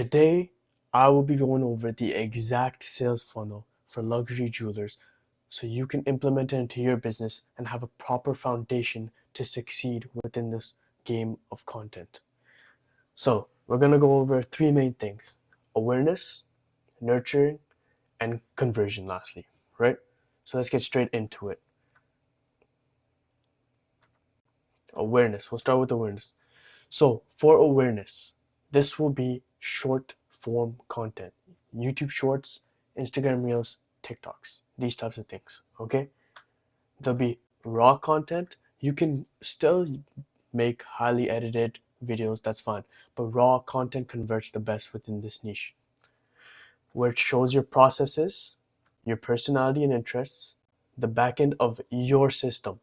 Today, I will be going over the exact sales funnel for luxury jewelers so you can implement it into your business and have a proper foundation to succeed within this game of content. So, we're going to go over three main things: awareness, nurturing, and conversion, lastly, right? So, let's get straight into it. Awareness. We'll start with awareness. So, for awareness, this will be short form content: YouTube Shorts, Instagram Reels, TikToks, these types of things. Okay, there'll be raw content. You can still make highly edited videos, that's fine, but raw content converts the best within this niche, where it shows your processes, your personality and interests, the back end of your system,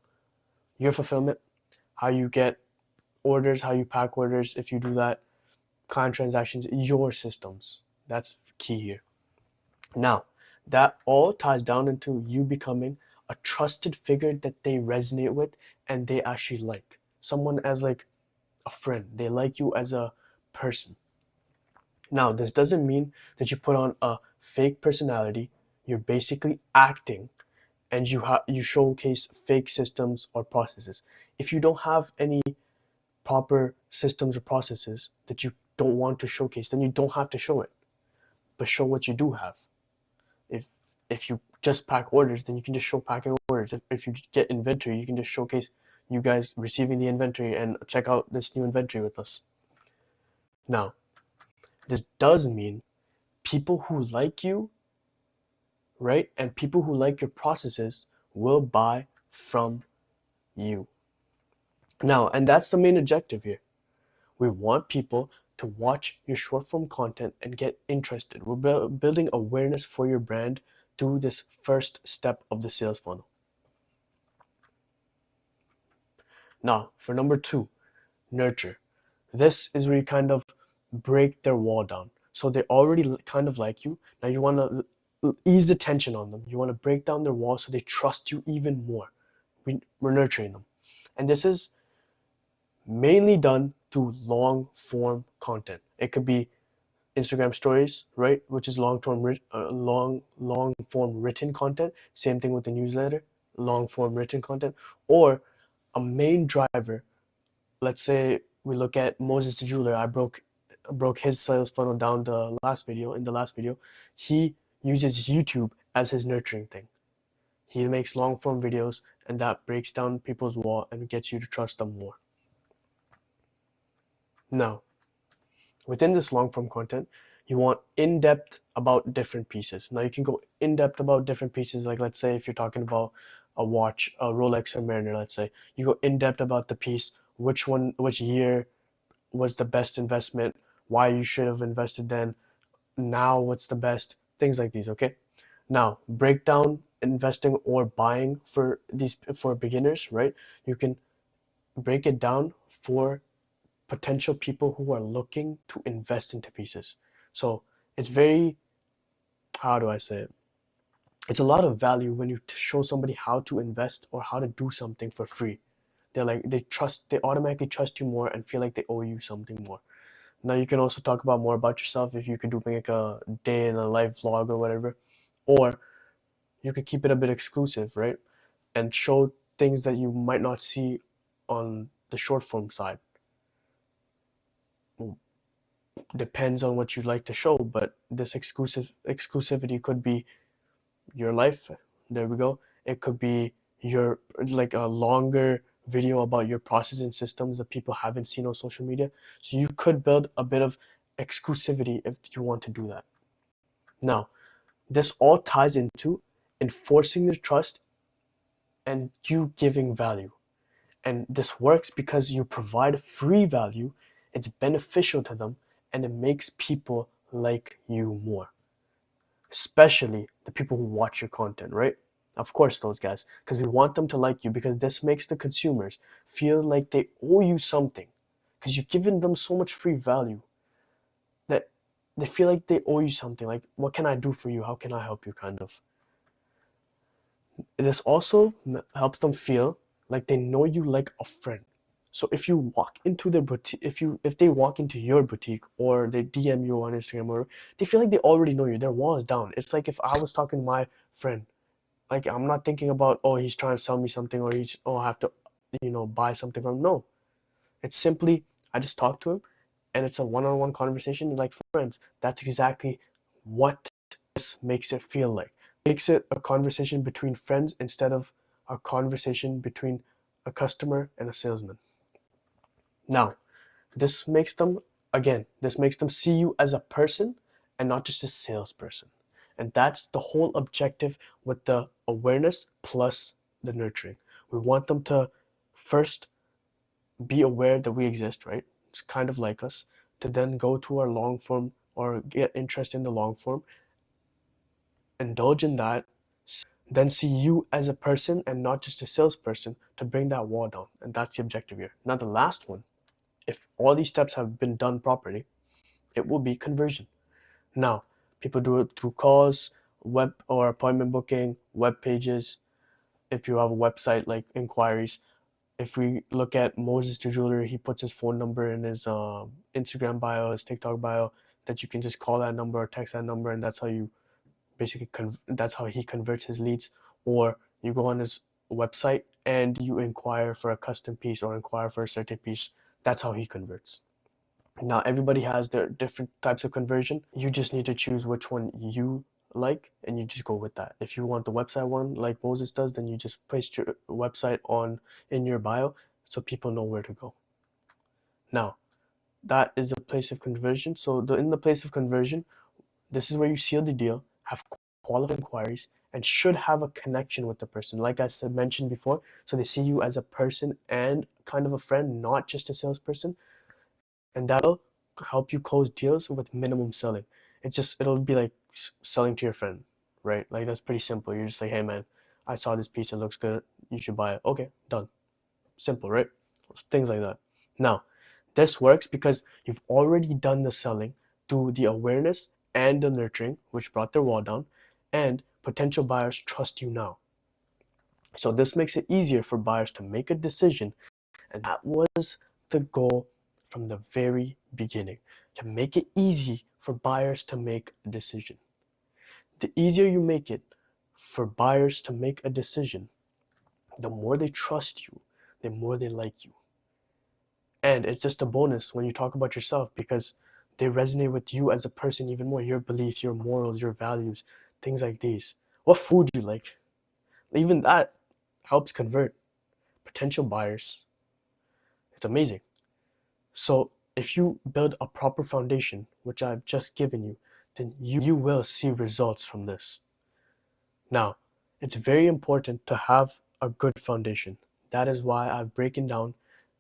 your fulfillment, how you get orders, how you pack orders, if you do that, client transactions, your systems. That's key here. Now, that all ties down into you becoming a trusted figure that they resonate with and they actually like. Someone as like a friend. They like you as a person. Now, this doesn't mean that you put on a fake personality. You're basically acting and you showcase fake systems or processes. If you don't have any proper systems or processes that you don't want to showcase, then you don't have to show it. But show what you do have. If if you just pack orders, then you can just show packing orders. If you get inventory, you can just showcase you guys receiving the inventory and check out this new inventory with us. Now, this does mean people who like you, right, and people who like your processes will buy from you. Now, and that's the main objective here. We want people to watch your short form content and get interested. We're building awareness for your brand through this first step of the sales funnel. Now, for number two, nurture. This is where you kind of break their wall down. So they already kind of like you. Now you want to ease the tension on them. You want to break down their wall so they trust you even more. We're nurturing them. And this is mainly done through long form content. It could be Instagram stories, right, which is long form written content. Same thing with the newsletter, long form written content, or a main driver. Let's say we look at Moses the jeweler. I broke his sales funnel down the last video. In the last video, he uses YouTube as his nurturing thing. He makes long form videos, and that breaks down people's wall and gets you to trust them more. Now, within this long form content, you want in depth about different pieces. Now, you can go in depth about different pieces. Like, let's say if you're talking about a watch, a Rolex Submariner, let's say, you go in depth about the piece, which year was the best investment, why you should have invested then, now what's the best, things like these. Okay, now break down investing or buying for beginners, right? You can break it down for potential people who are looking to invest into pieces. So it's very, how do I say it, it's a lot of value when you show somebody how to invest or how to do something for free. They automatically trust you more and feel like they owe you something more. Now you can also talk about more about yourself, if you could do like a day in a life vlog or whatever, or you could keep it a bit exclusive, right? And show things that you might not see on the short form side. Depends on what you'd like to show, but this exclusivity could be your life. There we go. It could be your like a longer video about your process and systems that people haven't seen on social media. So you could build a bit of exclusivity if you want to do that. Now, this all ties into enforcing the trust and you giving value. And this works because you provide free value, it's beneficial to them, and it makes people like you more, especially the people who watch your content, right? Of course, those guys, because we want them to like you, because this makes the consumers feel like they owe you something, because you've given them so much free value that they feel like they owe you something. Like, what can I do for you? How can I help you? Kind of. This also helps them feel like they know you like a friend. So if you walk into their boutique, if they walk into your boutique or they DM you on Instagram, or they feel like they already know you, their wall is down. It's like if I was talking to my friend, like I'm not thinking about, oh, he's trying to sell me something, or he's, oh, I have to, buy something from him. No, it's simply I just talk to him, and it's a one-on-one conversation like friends. That's exactly what this makes it feel like. Makes it a conversation between friends instead of a conversation between a customer and a salesman. Now, this makes them, this makes them see you as a person and not just a salesperson. And that's the whole objective with the awareness plus the nurturing. We want them to first be aware that we exist, right? It's kind of like us, to then go to our long form or get interest in the long form, indulge in that, then see you as a person and not just a salesperson, to bring that wall down. And that's the objective here. Now, the last one, if all these steps have been done properly, it will be conversion. Now, people do it through calls, web or appointment booking, web pages. If you have a website, like inquiries. If we look at Moses the jeweler, he puts his phone number in his Instagram bio, his TikTok bio, that you can just call that number or text that number, and that's how you basically that's how he converts his leads. Or you go on his website and you inquire for a custom piece or inquire for a certain piece. That's how he converts. Now, everybody has their different types of conversion. You just need to choose which one you like, and you just go with that. If you want the website one like Moses does, then you just paste your website on in your bio so people know where to go. Now, that is the place of conversion. So in the place of conversion, this is where you seal the deal, have qualified inquiries, and should have a connection with the person. Like I said, mentioned before, so they see you as a person and kind of a friend, not just a salesperson, and that'll help you close deals with minimum selling. It'll be like selling to your friend, right? Like that's pretty simple. You're just like, hey man, I saw this piece, it looks good, you should buy it. Okay, done. Simple, right? Things like that. Now, this works because you've already done the selling through the awareness and the nurturing, which brought their wall down, and potential buyers trust you now. So this makes it easier for buyers to make a decision, and that was the goal from the very beginning, to make it easy for buyers to make a decision. The easier you make it for buyers to make a decision, the more they trust you, the more they like you. And it's just a bonus when you talk about yourself, because they resonate with you as a person even more, your beliefs, your morals, your values, things like these. What food you like. Even that helps convert potential buyers. It's amazing. So if you build a proper foundation, which I've just given you, then you will see results from this. Now, it's very important to have a good foundation. That is why I've broken down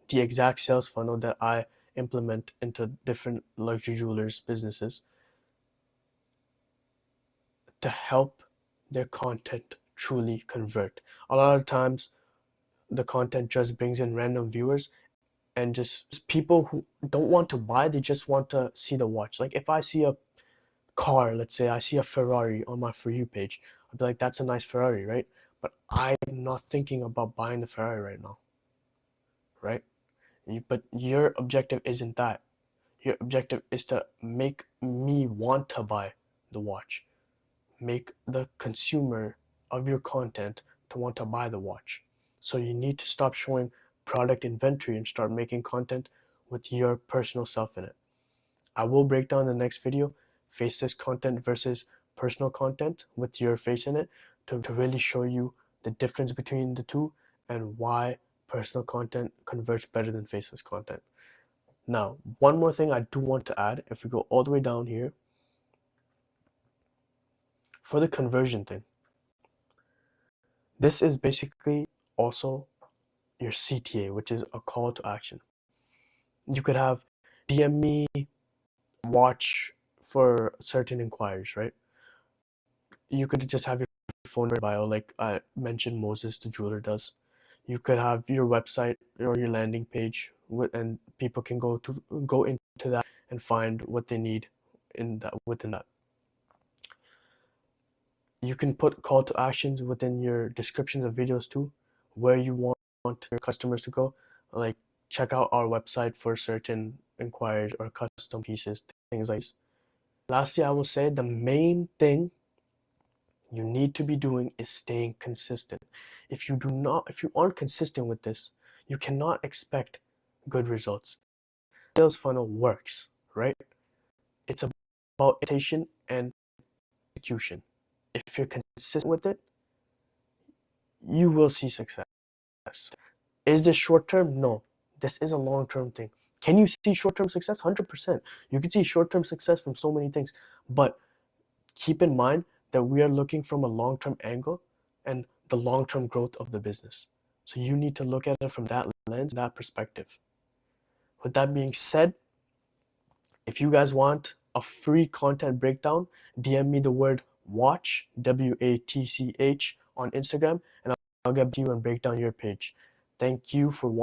the exact sales funnel that I implement into different luxury jewelers businesses to help their content truly convert. A lot of times the content just brings in random viewers and just people who don't want to buy, they just want to see the watch. Like if I see a car, let's say I see a Ferrari on my For You page, I'd be like, that's a nice Ferrari, right? But I'm not thinking about buying the Ferrari right now, right? But your objective isn't that. Your objective is to make me want to buy the watch, make the consumer of your content to want to buy the watch. So you need to stop showing product inventory and start making content with your personal self in it. I will break down in the next video faceless content versus personal content with your face in it, to really show you the difference between the two and why personal content converts better than faceless content. Now, one more thing I do want to add, if we go all the way down here, for the conversion thing, this is basically also your CTA, which is a call to action. You could have DM me, watch for certain inquiries, right? You could just have your phone bio, like I mentioned Moses the jeweler does. You could have your website or your landing page, and people can go into that and find what they need in that within that. You can put call to actions within your descriptions of videos too, where you want your customers to go. Like check out our website for certain inquiries or custom pieces, things like this. Lastly, I will say the main thing you need to be doing is staying consistent. If you aren't consistent with this, you cannot expect good results. Sales funnel works, right? It's about imitation and execution. If you're consistent with it, you will see success. Is this short term? No. This is a long term thing. Can you see short term success? 100%. You can see short term success from so many things. But keep in mind that we are looking from a long term angle and the long term growth of the business. So you need to look at it from that lens, that perspective. With that being said, if you guys want a free content breakdown, DM me the word watch, WATCH, on Instagram, and I'll get to you and break down your page. Thank you for watching.